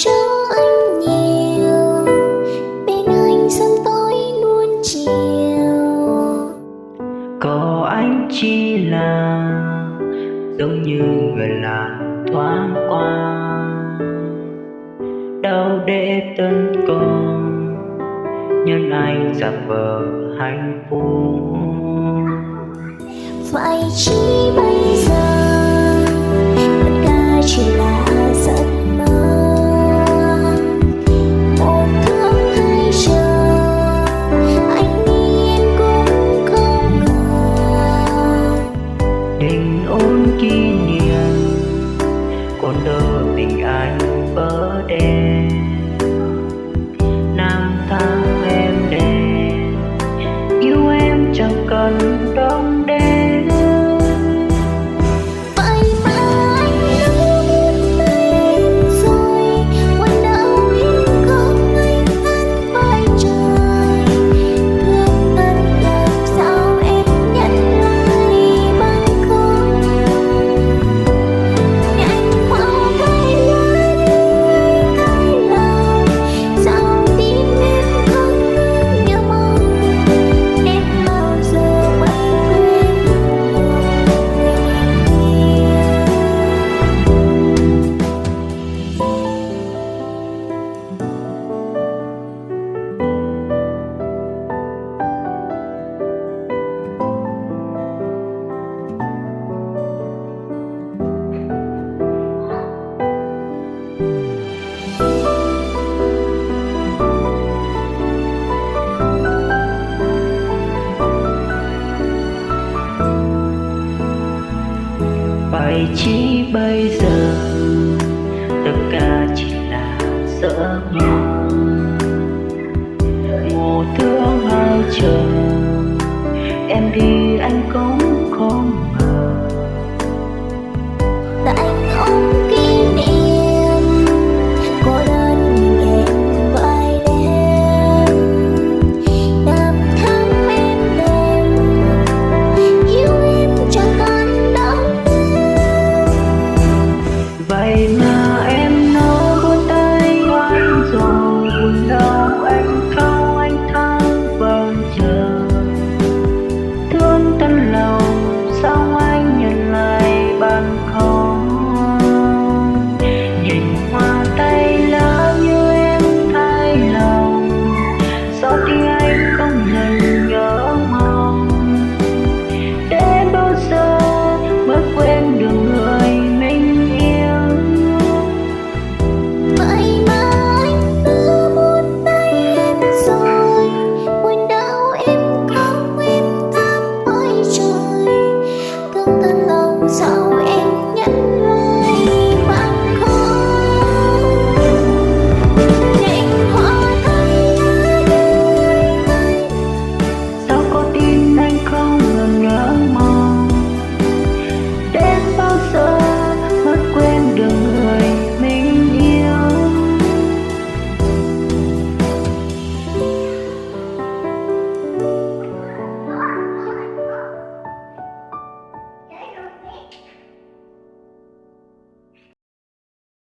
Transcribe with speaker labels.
Speaker 1: cho anh nhiều, bên anh sớm tối luôn chiều.
Speaker 2: Có anh chỉ là giống như người lạ thoáng qua, đâu để tấn công nhân anh giả vờ hạnh phúc.
Speaker 1: Vậy chỉ bây giờ tất cả chỉ là giấc mơ, một thương hai chờ, anh nghĩ em cũng không ngờ.
Speaker 2: Đình ôn kỷ niệm còn đỡ tình anh vỡ đen, năm tháng em đen yêu em chẳng cần đong đen.
Speaker 1: Vậy mà anh đã buông tay em rồi, quên đâu em không anh thân với trời. Thương thân làm sao em nhận lại bằng không, để anh mau thay lời đi thay lòng. Sao tim em không ngừng nhớ mong em bao giờ vẫn quên người
Speaker 2: Vậy chỉ bây giờ tất cả chỉ là giấc mơ, mùa thương hai chờ